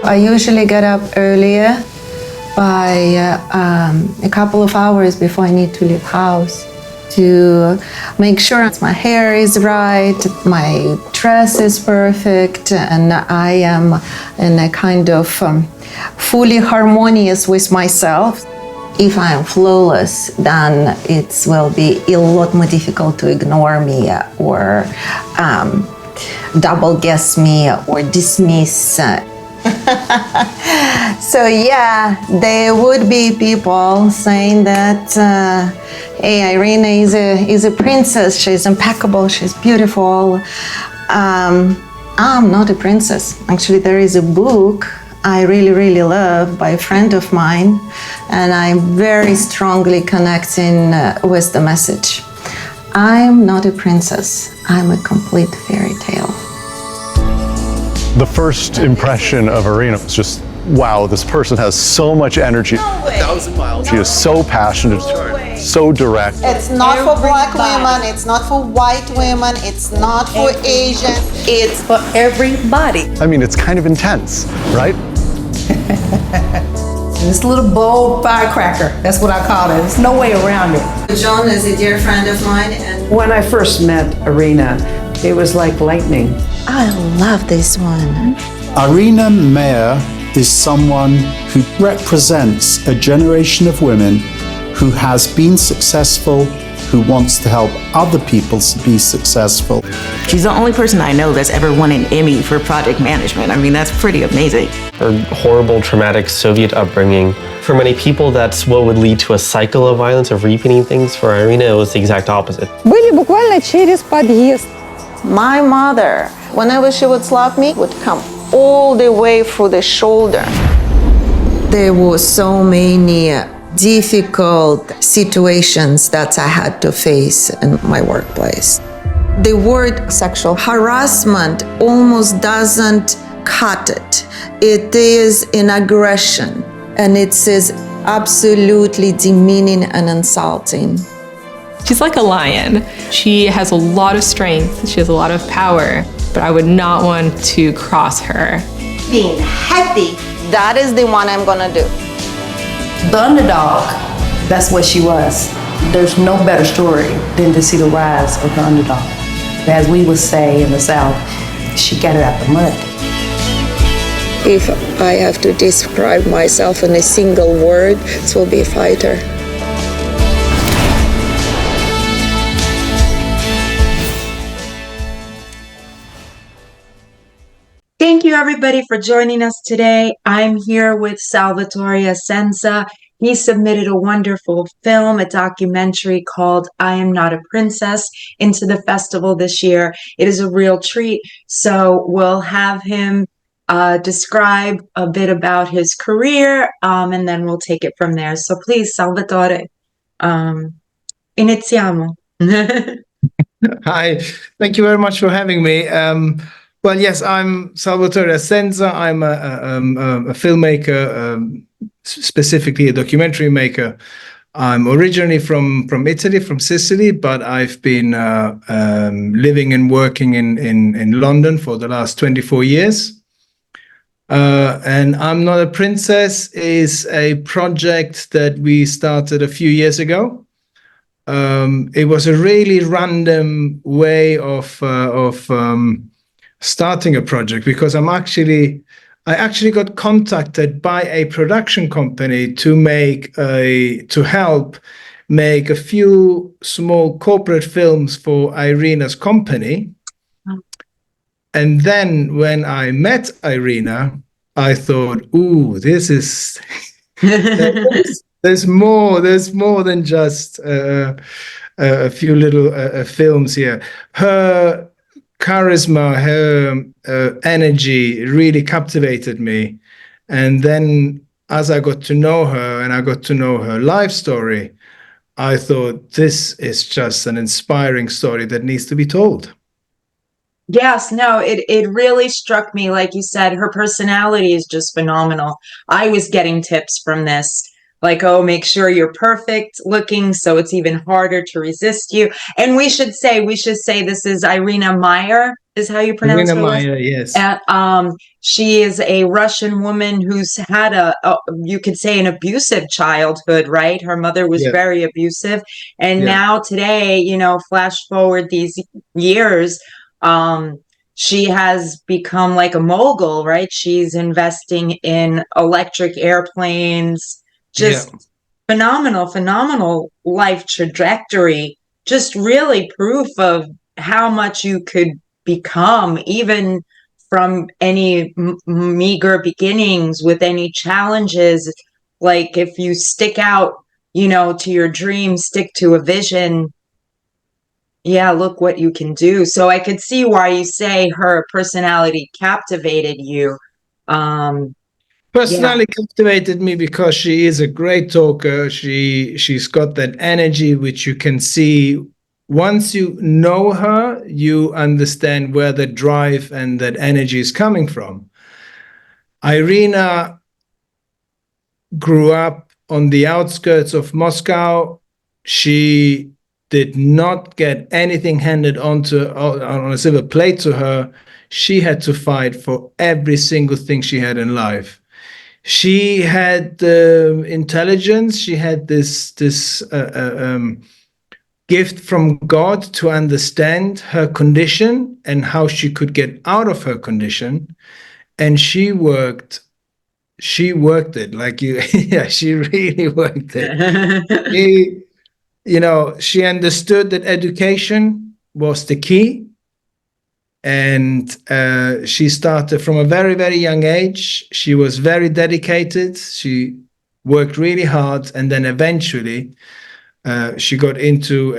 I usually get up earlier by a couple of hours before I need to leave house to make sure my hair is right, my dress is perfect, and I am in a kind of fully harmonious with myself. If I am flawless, then it will be a lot more difficult to ignore me or double guess me or dismiss. So yeah, there would be people saying that, hey, Irina is a princess, she's impeccable, she's beautiful. I'm not a princess. Actually, there is a book I really love by a friend of mine, and I'm very strongly connecting with the message. I'm not a princess, I'm a complete fairy tale. The first impression of Irina was just, wow, this person has so much energy. No way. 1,000 miles. She is so passionate, so direct. It's not for black women, it's not for white women, it's not for Asian, it's For everybody. I mean, it's kind of intense, right? This little bold firecracker, that's what I call it. There's no way around it. John is a dear friend of mine, and When I first met Irina, it was like lightning. I love this one. Irina Meyer is someone who represents a generation of women who has been successful, who wants to help other people be successful. She's the only person I know that's ever won an Emmy for project management. I mean, that's pretty amazing. Her horrible, traumatic Soviet upbringing. For many people, that's what would lead to a cycle of violence, of repeating things. For Irina, it was the exact opposite. Были буквально через подъезд. My mother, whenever she would slap me, would come all the way through the shoulder. There were so many difficult situations that I had to face in my workplace. The word sexual harassment almost doesn't cut it. It is an aggression, and it is absolutely demeaning and insulting. She's like a lion. She has a lot of strength, she has a lot of power, but I would not want to cross her. Being happy, that is the one I'm gonna do. The underdog, that's what she was. There's no better story than to see the rise of the underdog. As we would say in the South, she got it out the mud. If I have to describe myself in a single word, it will be fighter. Thank you, everybody, for joining us today. I'm here with Salvatore Assenza. He submitted a wonderful film, a documentary called I Am Not a Princess, into the festival this year. It is a real treat. So we'll have him describe a bit about his career, and then we'll take it from there. So please, Salvatore, iniziamo. Hi, thank you very much for having me. Well, yes, I'm Salvatore Assenza. I'm a filmmaker, specifically a documentary maker. I'm originally from Italy, from Sicily, but I've been living and working in London for the last 24 years. And I'm Not a Princess is a project that we started a few years ago. It was a really random way of starting a project, because I actually got contacted by a production company to help make a few small corporate films for Irina's company. And then when I met Irina, I thought, ooh, this is there's more than just a few little films here. Her charisma, her energy really captivated me. And then as I got to know her and I got to know her life story, I thought this is just an inspiring story that needs to be told. Yes, no, it really struck me. Like you said, her personality is just phenomenal. I was getting tips from this like, oh, make sure you're perfect looking so it's even harder to resist you. And we should say this is Irina Meyer, is how you pronounce Irina her last. Meyer, yes. She is a Russian woman who's had you could say, an abusive childhood, right? Her mother was Yeah. very abusive. And Yeah. now today, you know, flash forward these years, she has become like a mogul, right? She's investing in electric airplanes, just phenomenal life trajectory, just really proof of how much you could become, even from any meager beginnings with any challenges. Like if you stick out, you know, to your dream, stick to a vision, yeah, look what you can do. So I could see why you say her personality captivated you. Personally captivated me because she is a great talker. She's got that energy which you can see. Once you know her, you understand where the drive and that energy is coming from. Irina grew up on the outskirts of Moscow. She did not get anything handed on a silver plate to her. She had to fight for every single thing she had in life. She had intelligence. She had this gift from God to understand her condition and how she could get out of her condition. And she worked it like you. Yeah, she really worked it. She understood that education was the key. And she started from a very, very young age. She was very dedicated. She worked really hard. And then eventually she got into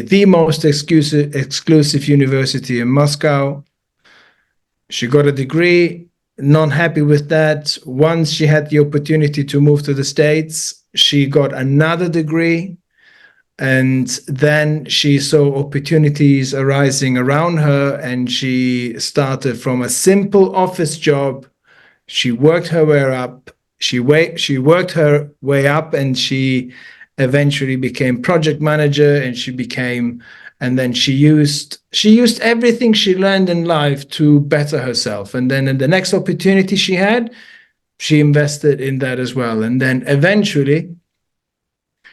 the most exclusive university in Moscow. She got a degree, not happy with that. Once she had the opportunity to move to the States, she got another degree. And then she saw opportunities arising around her, and she started from a simple office job. She worked her way up. She worked her way up, and she eventually became project manager. And then she used everything she learned in life to better herself. And then in the next opportunity she had, she invested in that as well. And then eventually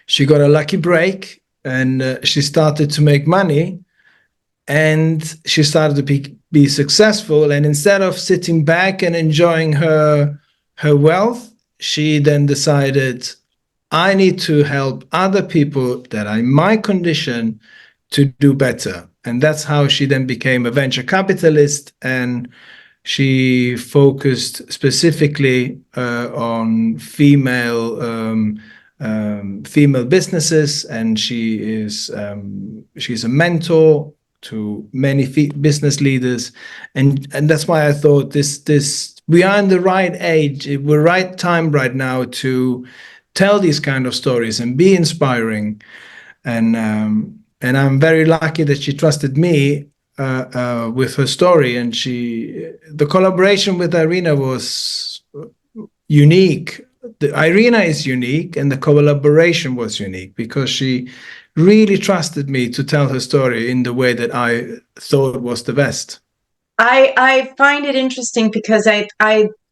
she got a lucky break, and she started to make money, and she started to be successful. And instead of sitting back and enjoying her wealth, she then decided, I need to help other people that are in my condition to do better. And that's how she then became a venture capitalist, and she focused specifically on female businesses, and she's a mentor to many business leaders, and that's why I thought this we are in the right age, we're right time right now to tell these kind of stories and be inspiring, and I'm very lucky that she trusted me with her story, and the collaboration with Irina was unique. Irina is unique, and the collaboration was unique because she really trusted me to tell her story in the way that I thought was the best. I find it interesting because I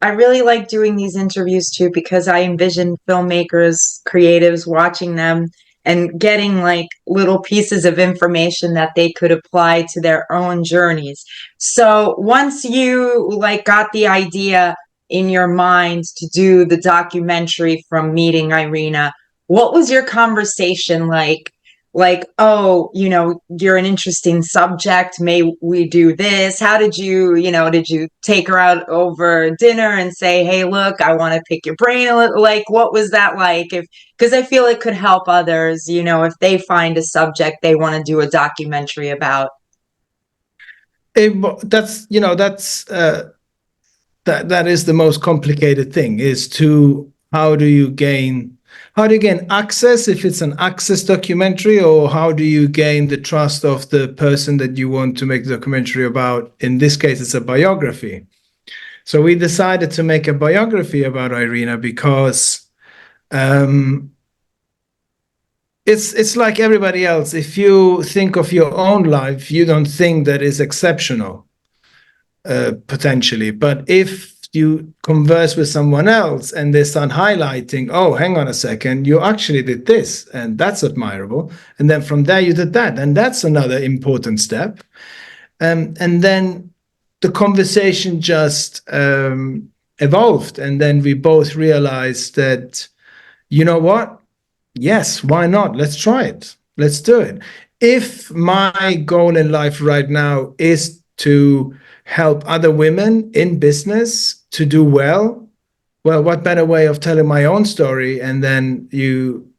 really like doing these interviews too, because I envision filmmakers, creatives watching them and getting like little pieces of information that they could apply to their own journeys. So once you like got the idea in your mind to do the documentary from meeting Irina, what was your conversation like? Like, oh, you know, you're an interesting subject. May we do this? How did did you take her out over dinner and say, hey, look, I want to pick your brain a little? Like, what was that like? Because I feel it could help others, you know, if they find a subject they want to do a documentary about. That is the most complicated thing, is to how do you gain access if it's an access documentary, or how do you gain the trust of the person that you want to make the documentary about? In this case, it's a biography. So we decided to make a biography about Irina because Um, it's like everybody else. If you think of your own life, you don't think that is exceptional, potentially. But if you converse with someone else and they start highlighting, oh, hang on a second, you actually did this, and that's admirable. And then from there, you did that, and that's another important step. And then the conversation just evolved. And then we both realized that, you know what? Yes, why not? Let's try it. Let's do it. If my goal in life right now is to help other women in business to do well, what better way of telling my own story? And then you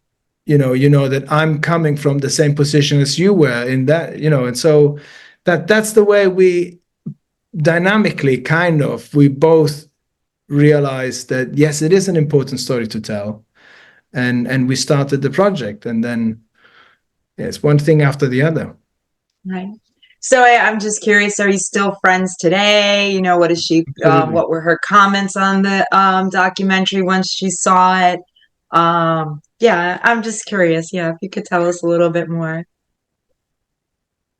know that I'm coming from the same position as you were in that, and so that's the way we dynamically we both realized that yes, it is an important story to tell. And we started the project, and then it's one thing after the other. Right. So I'm just curious, are you still friends today? What is she, what were her comments on the documentary once she saw it? Yeah, I'm just curious. Yeah, if you could tell us a little bit more.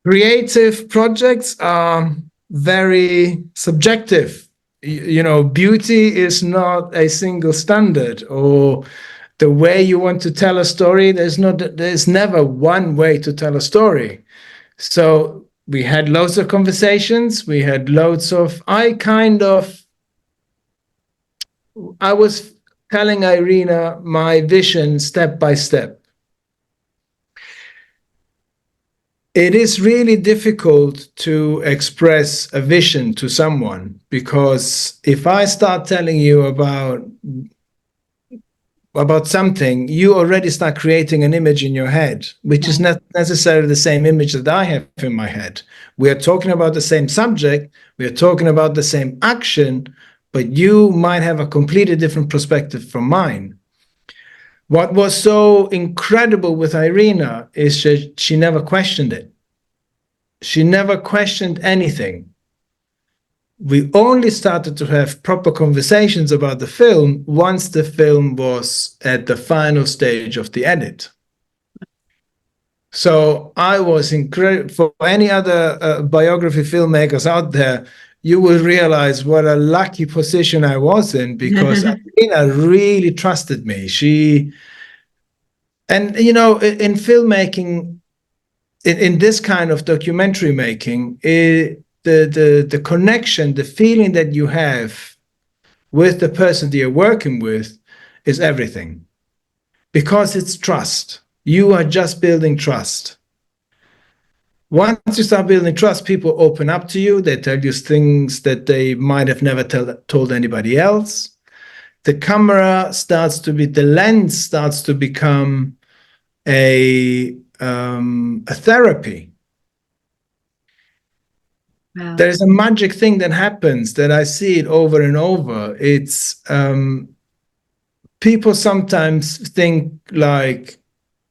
Creative projects are very subjective. Beauty is not a single standard, or the way you want to tell a story. There's never one way to tell a story. So we had loads of conversations. We had loads of, I was telling Irina my vision step by step. It is really difficult to express a vision to someone, because if I start telling you about something, you already start creating an image in your head, which is not necessarily the same image that I have in my head. We are talking about the same subject, we are talking about the same action, but you might have a completely different perspective from mine. What was so incredible with Irina is that she never questioned it. She never questioned anything. We only started to have proper conversations about the film once the film was at the final stage of the edit. So I was incredible. For any other biography filmmakers out there, you will realize what a lucky position I was in, because Irina really trusted me. In filmmaking, in this kind of documentary making, the connection, the feeling that you have with the person that you're working with is everything, because it's trust. You are just building trust. Once you start building trust, people open up to you. They tell you things that they might have never told anybody else. The lens starts to become a therapy. Wow. There's a magic thing that happens that I see it over and over. It's people sometimes think like,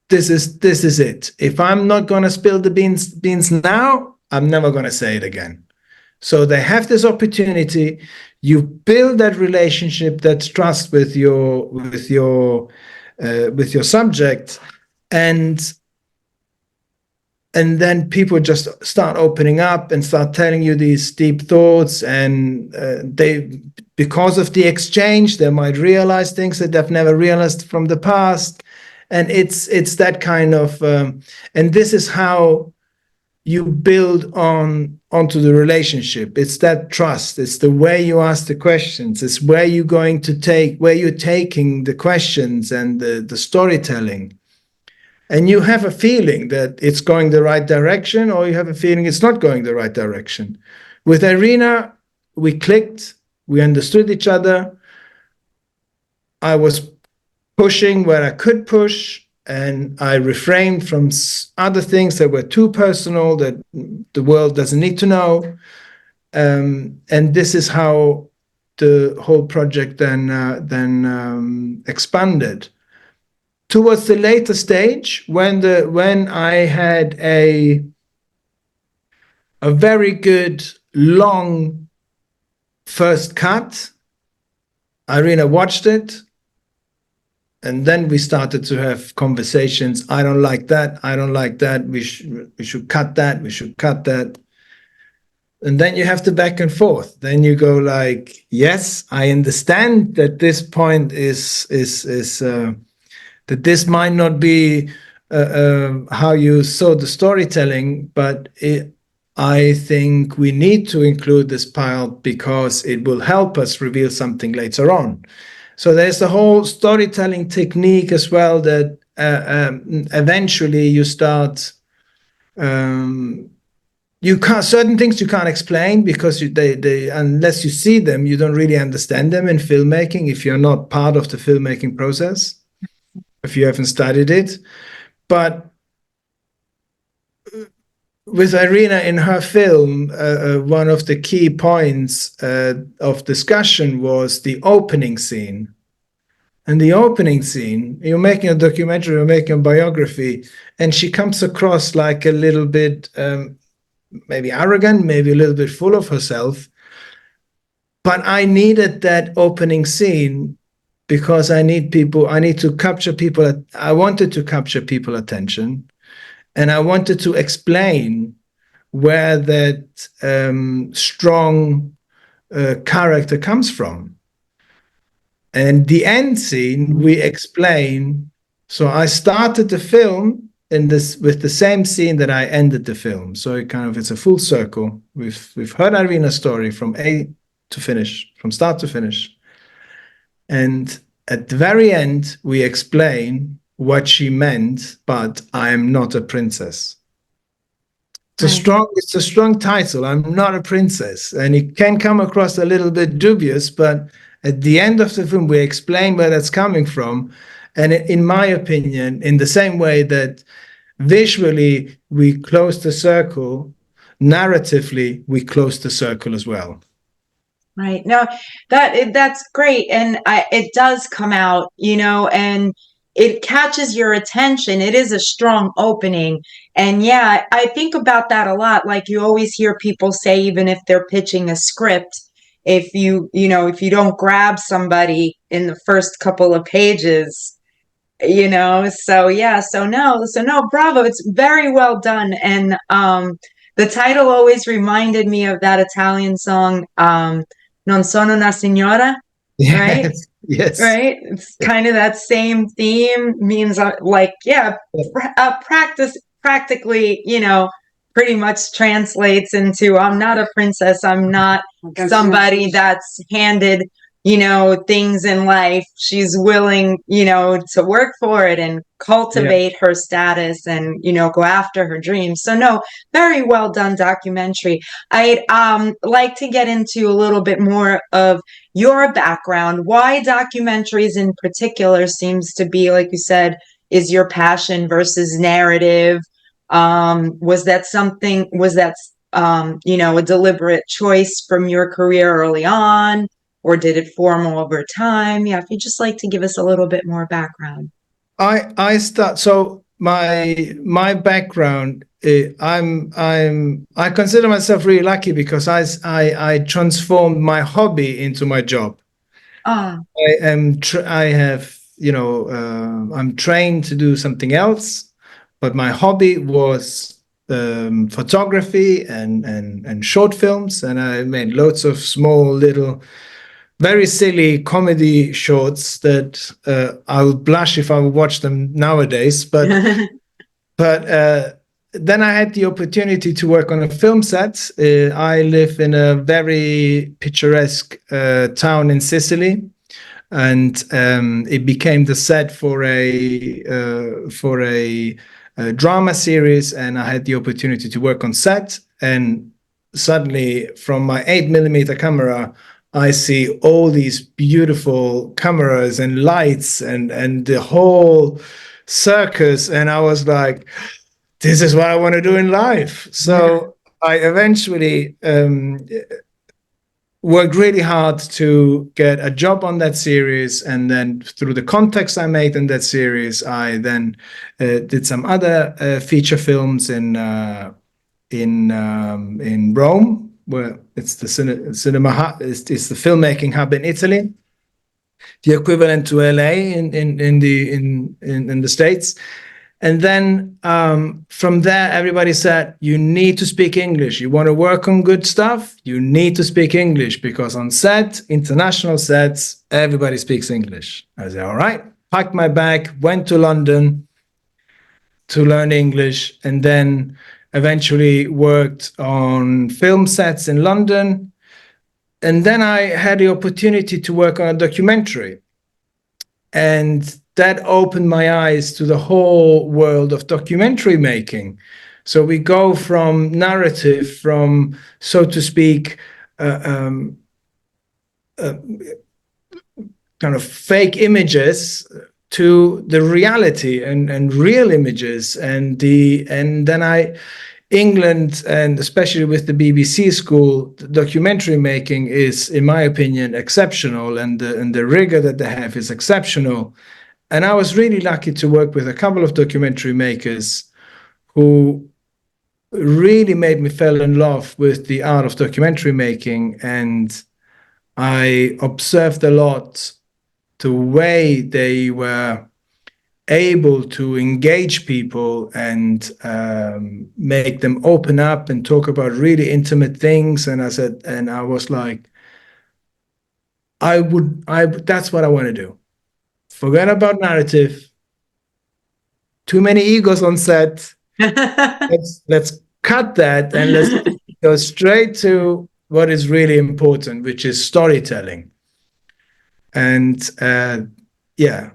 this is it. If I'm not going to spill the beans now, I'm never going to say it again. So they have this opportunity. You build that relationship, that trust with your subject, and then people just start opening up and start telling you these deep thoughts, and because of the exchange, they might realize things that they've never realized from the past. And it's that kind of, and this is how you build onto the relationship. It's that trust. It's the way you ask the questions. It's where you're taking the questions and the storytelling. And you have a feeling that it's going the right direction, or you have a feeling it's not going the right direction. With Irina, we clicked, we understood each other. I was pushing where I could push, and I refrained from other things that were too personal, that the world doesn't need to know. And this is how the whole project then expanded. Towards the later stage, when I had a very good long first cut, Irina watched it, And then we started to have conversations. I don't like that. I don't like that. We should cut that. We should cut that. And then you have the back and forth. Then you go like, yes, I understand that this point is that this might not be how you saw the storytelling, but I think we need to include this part because it will help us reveal something later on. So there's the whole storytelling technique as well that eventually you start. You can't, certain things you can't explain because they unless you see them, you don't really understand them in filmmaking if you're not part of the filmmaking process, if you haven't studied it. But with Irina in her film, one of the key points of discussion was the opening scene. And the opening scene, you're making a documentary, you're making a biography, and she comes across like a little bit maybe arrogant, maybe a little bit full of herself. But I needed that opening scene because I need to capture people. I wanted to capture people's attention. And I wanted to explain where that strong character comes from. And the end scene, we explain. So I started the film with the same scene that I ended the film. So it's a full circle. We've heard Irina's story from A to finish, from start to finish. And at the very end, we explain what she meant, but I am not a princess. It's a strong title. I'm not a princess. And it can come across a little bit dubious, but at the end of the film, we explain where that's coming from. And in my opinion, in the same way that visually we close the circle, narratively, we close the circle as well. Right. No, that's great. And it does come out, and it catches your attention. It is a strong opening. And yeah, I think about that a lot. Like you always hear people say, even if they're pitching a script, if you don't grab somebody in the first couple of pages, so yeah, so no, bravo. It's very well done. And the title always reminded me of that Italian song, Non sono una signora. Yes, right? Yes. Right? It's kind of that same theme, means practically, pretty much translates into I'm not a princess. I'm not somebody that's handed, things in life. She's willing, to work for it and cultivate her status and, go after her dreams. So no, very well done documentary. I'd like to get into a little bit more of your background. Why documentaries in particular seems to be, like you said, is your passion versus narrative. Was that a deliberate choice from your career early on, or did it form over time? Yeah, if you'd just like to give us a little bit more background. So my background, I consider myself really lucky because I transformed my hobby into my job. I'm trained to do something else, but my hobby was photography and short films, and I made loads of small little very silly comedy shorts that I would blush if I would watch them nowadays. But then I had the opportunity to work on a film set. I live in a very picturesque town in Sicily, and it became the set for a drama series. And I had the opportunity to work on set. And suddenly, from my 8mm camera, I see all these beautiful cameras and lights and the whole circus. And I was like, this is what I want to do in life. So I eventually worked really hard to get a job on that series. And then through the contacts I made in that series, I then did some other feature films in Rome, where it's the cinema hub, it's the filmmaking hub in Italy. the equivalent to LA in the States. And then from there, everybody said, you need to speak English. You want to work on good stuff, you need to speak English, because on set, international sets, everybody speaks English. I said, all right, packed my bag, went to London to learn English, and then eventually worked on film sets in London. And then I had the opportunity to work on a documentary. And that opened my eyes to the whole world of documentary making. So we go from narrative, from, so to speak, kind of fake images, to the reality and real images. And then England, and especially with the BBC school, the documentary making is, in my opinion, exceptional, and the rigor that they have is exceptional. And I was really lucky to work with a couple of documentary makers who really made me fall in love with the art of documentary making. And I observed a lot the way they were able to engage people and make them open up and talk about really intimate things. And I was like, that's what I want to do. Forget about narrative. Too many egos on set. Let's cut that and let's go straight to what is really important, which is storytelling. And yeah.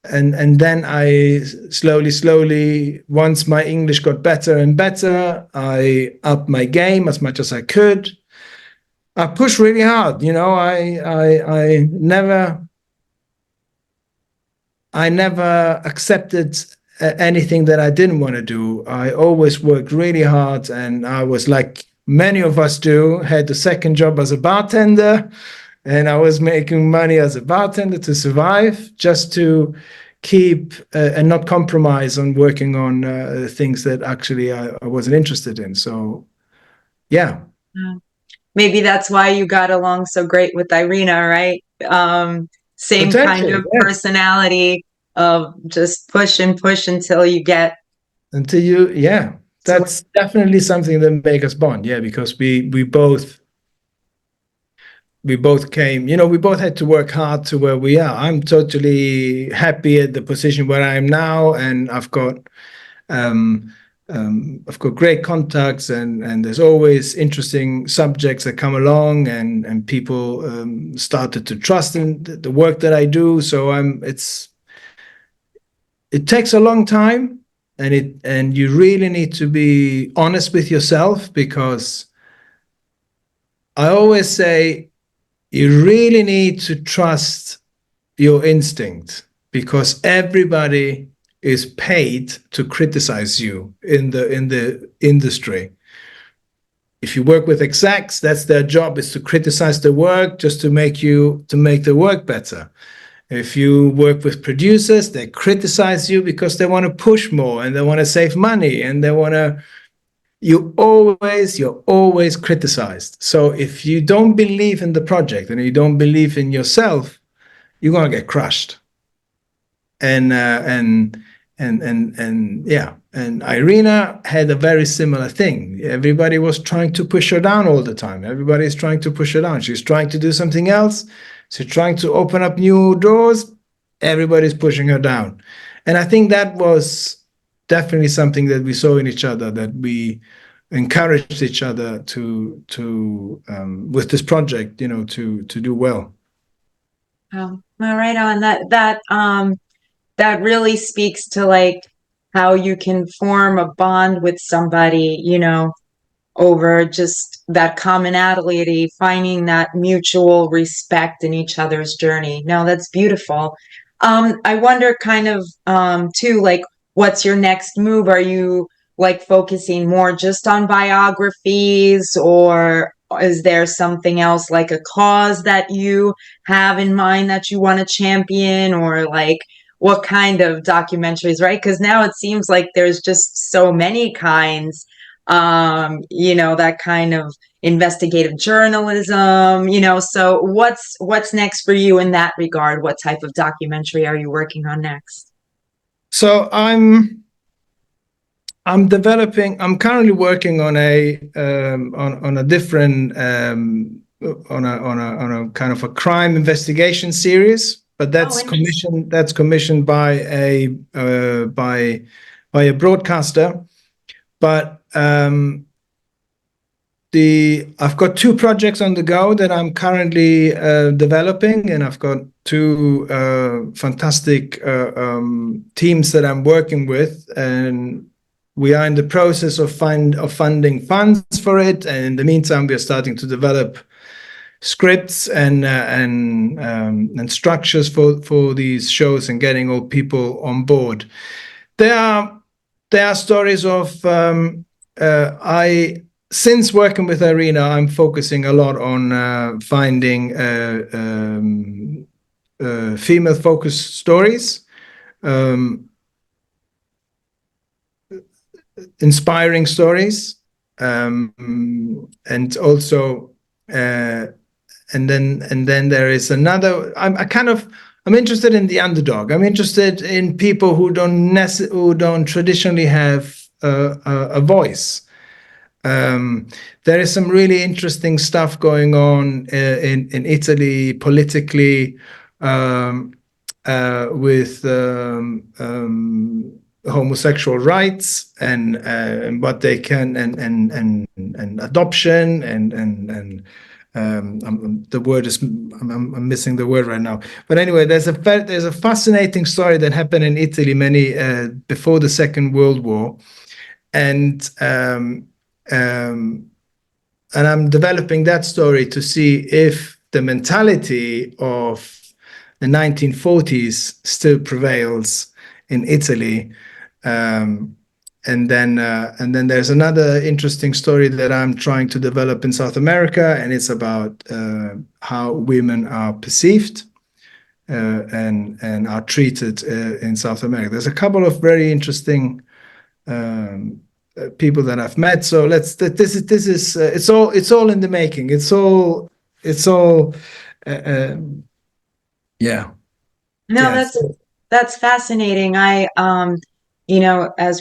And then I slowly, once my English got better and better, I upped my game as much as I could. I pushed really hard, you know. I never accepted anything that I didn't want to do. I always worked really hard, and I was, like many of us do, had a second job as a bartender. And I was making money as a bartender to survive, just to keep and not compromise on working on things that actually I wasn't interested in. So, yeah. Maybe that's why you got along so great with Irina, right? Same kind of personality of just push and push until you get. Until you, yeah. That's definitely something that makes us bond, yeah, because we both came, you know, we both had to work hard to where we are. I'm totally happy at the position where I am now, and I've got great contacts, and there's always interesting subjects that come along, and people started to trust in the work that I do. So it takes a long time, and you really need to be honest with yourself, because I always say, you really need to trust your instinct, because everybody is paid to criticize you in the industry. If you work with execs, that's their job, is to criticize the work just to make the work better. If you work with producers, they criticize you because they want to push more and they want to save money and they want to. You're always criticized. So if you don't believe in the project and you don't believe in yourself, you're gonna get crushed. And Irina had a very similar thing. Everybody was trying to push her down all the time. Everybody's trying to push her down. She's trying to do something else. She's trying to open up new doors. Everybody's pushing her down. And I think that was definitely something that we saw in each other, that we encouraged each other to with this project, you know, to do well. Oh, all right on that really speaks to like how you can form a bond with somebody, you know, over just that commonality, finding that mutual respect in each other's journey. No, that's beautiful. I wonder kind of too, like, what's your next move? Are you like focusing more just on biographies, or is there something else, like a cause that you have in mind that you want to champion, or like what kind of documentaries, right? Because now it seems like there's just so many kinds, you know, that kind of investigative journalism, so what's next for you in that regard? What type of documentary are you working on next? So I'm currently working on a different on a kind of a crime investigation series, but that's commissioned by a broadcaster. But I've got two projects on the go that I'm currently developing, and I've got two fantastic teams that I'm working with, and we are in the process of funding funds for it. And in the meantime, we are starting to develop scripts and structures for these shows and getting all people on board. There are stories of since working with Irina, I'm focusing a lot on finding female-focused stories, inspiring stories, and also, and then there is another. I'm interested in the underdog. I'm interested in people who don't traditionally have a voice. There is some really interesting stuff going on in Italy politically with homosexual rights and what they can and adoption and the word is I'm missing the word right now. But anyway, there's a fascinating story that happened in Italy before the Second World War, and I'm developing that story to see if the mentality of the 1940s still prevails in Italy. And then there's another interesting story that I'm trying to develop in South America, and it's about how women are perceived and are treated in South America. There's a couple of very interesting people that I've met. So it's all in the making. It's all yeah. No, Yes. that's fascinating. As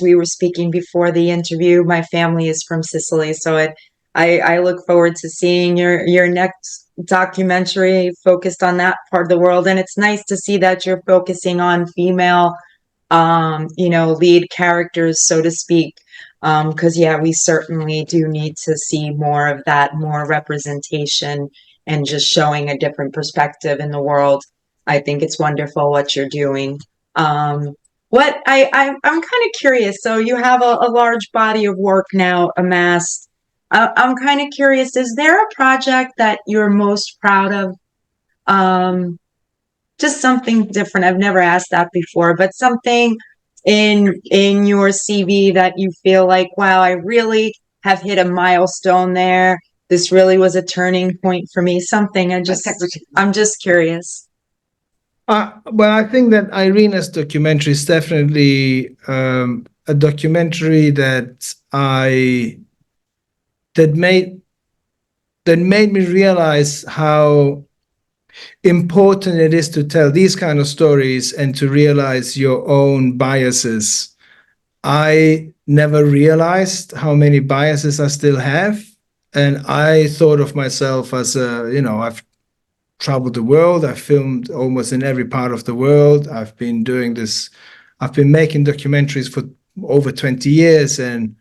we were speaking before the interview, my family is from Sicily, so I look forward to seeing your next documentary focused on that part of the world. And it's nice to see that you're focusing on female lead characters, so to speak. Because we certainly do need to see more of that, more representation, and just showing a different perspective in the world. I think it's wonderful what you're doing. I'm kind of curious. So you have a large body of work now amassed. I'm kind of curious. Is there a project that you're most proud of? Just something different. I've never asked that before, but something in your CV that you feel like, wow, I really have hit a milestone there. This really was a turning point for me. Something I'm just curious. Well, I think that Irina's documentary is definitely a documentary that made me realize how important it is to tell these kind of stories and to realize your own biases. I never realized how many biases I still have, and I thought of myself as I've traveled the world. I've filmed almost in every part of the world. I've been making documentaries for over 20 years, and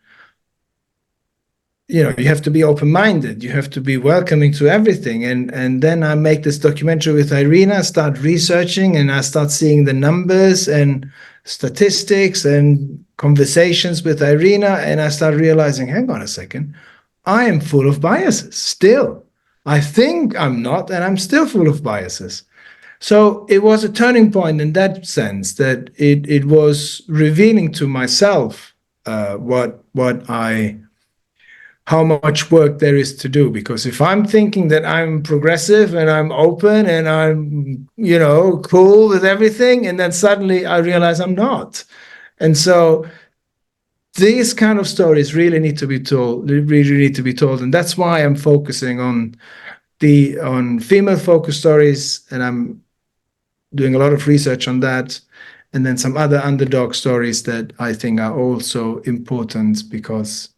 you have to be open-minded. You have to be welcoming to everything. And then I make this documentary with Irina, start researching, and I start seeing the numbers and statistics and conversations with Irina, and I start realizing, hang on a second, I am full of biases still. I think I'm not, and I'm still full of biases. So it was a turning point in that sense, that it was revealing to myself how much work there is to do. Because if I'm thinking that I'm progressive and I'm open and I'm, cool with everything, and then suddenly I realize I'm not. And so these kind of stories really need to be told. They really need to be told, and that's why I'm focusing on female focused stories, and I'm doing a lot of research on that, and then some other underdog stories that I think are also important because,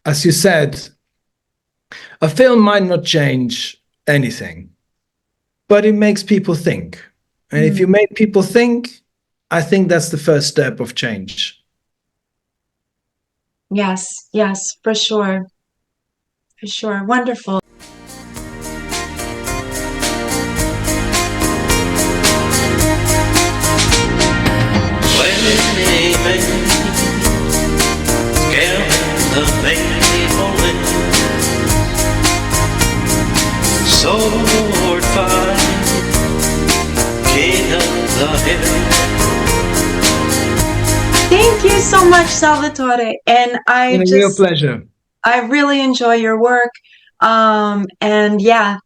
as you said, a film might not change anything, but it makes people think. And if you make people think, I think that's the first step of change. Yes, yes, for sure. For sure. Wonderful. Sword fight, king of the hill. Thank you so much, Salvatore. And It's a real pleasure. I really enjoy your work. And yeah,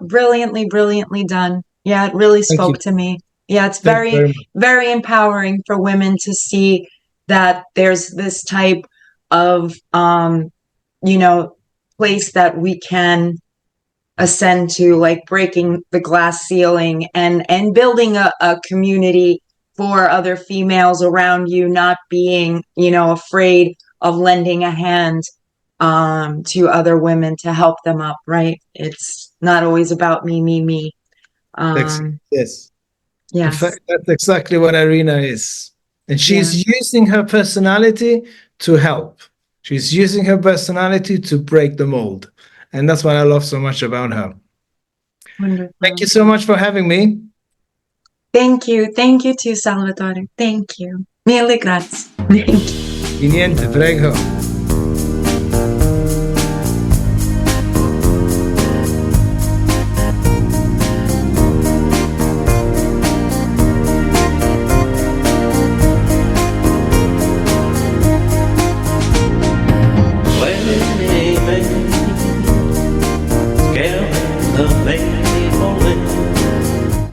brilliantly done. Yeah, it really spoke to me. Yeah, it's very, very empowering for women to see that there's this type of, place that we can ascend to, like breaking the glass ceiling and building a community for other females around you, not being, afraid of lending a hand to other women to help them up, right? It's not always about me. Yes. Yes. In fact, that's exactly what Irina is. And she's using her personality to help. She's using her personality to break the mold. And that's what I love so much about her. Wonderful. Thank you so much for having me. Thank you. Thank you too, Salvatore. Thank you. Mille grazie. Di niente, prego.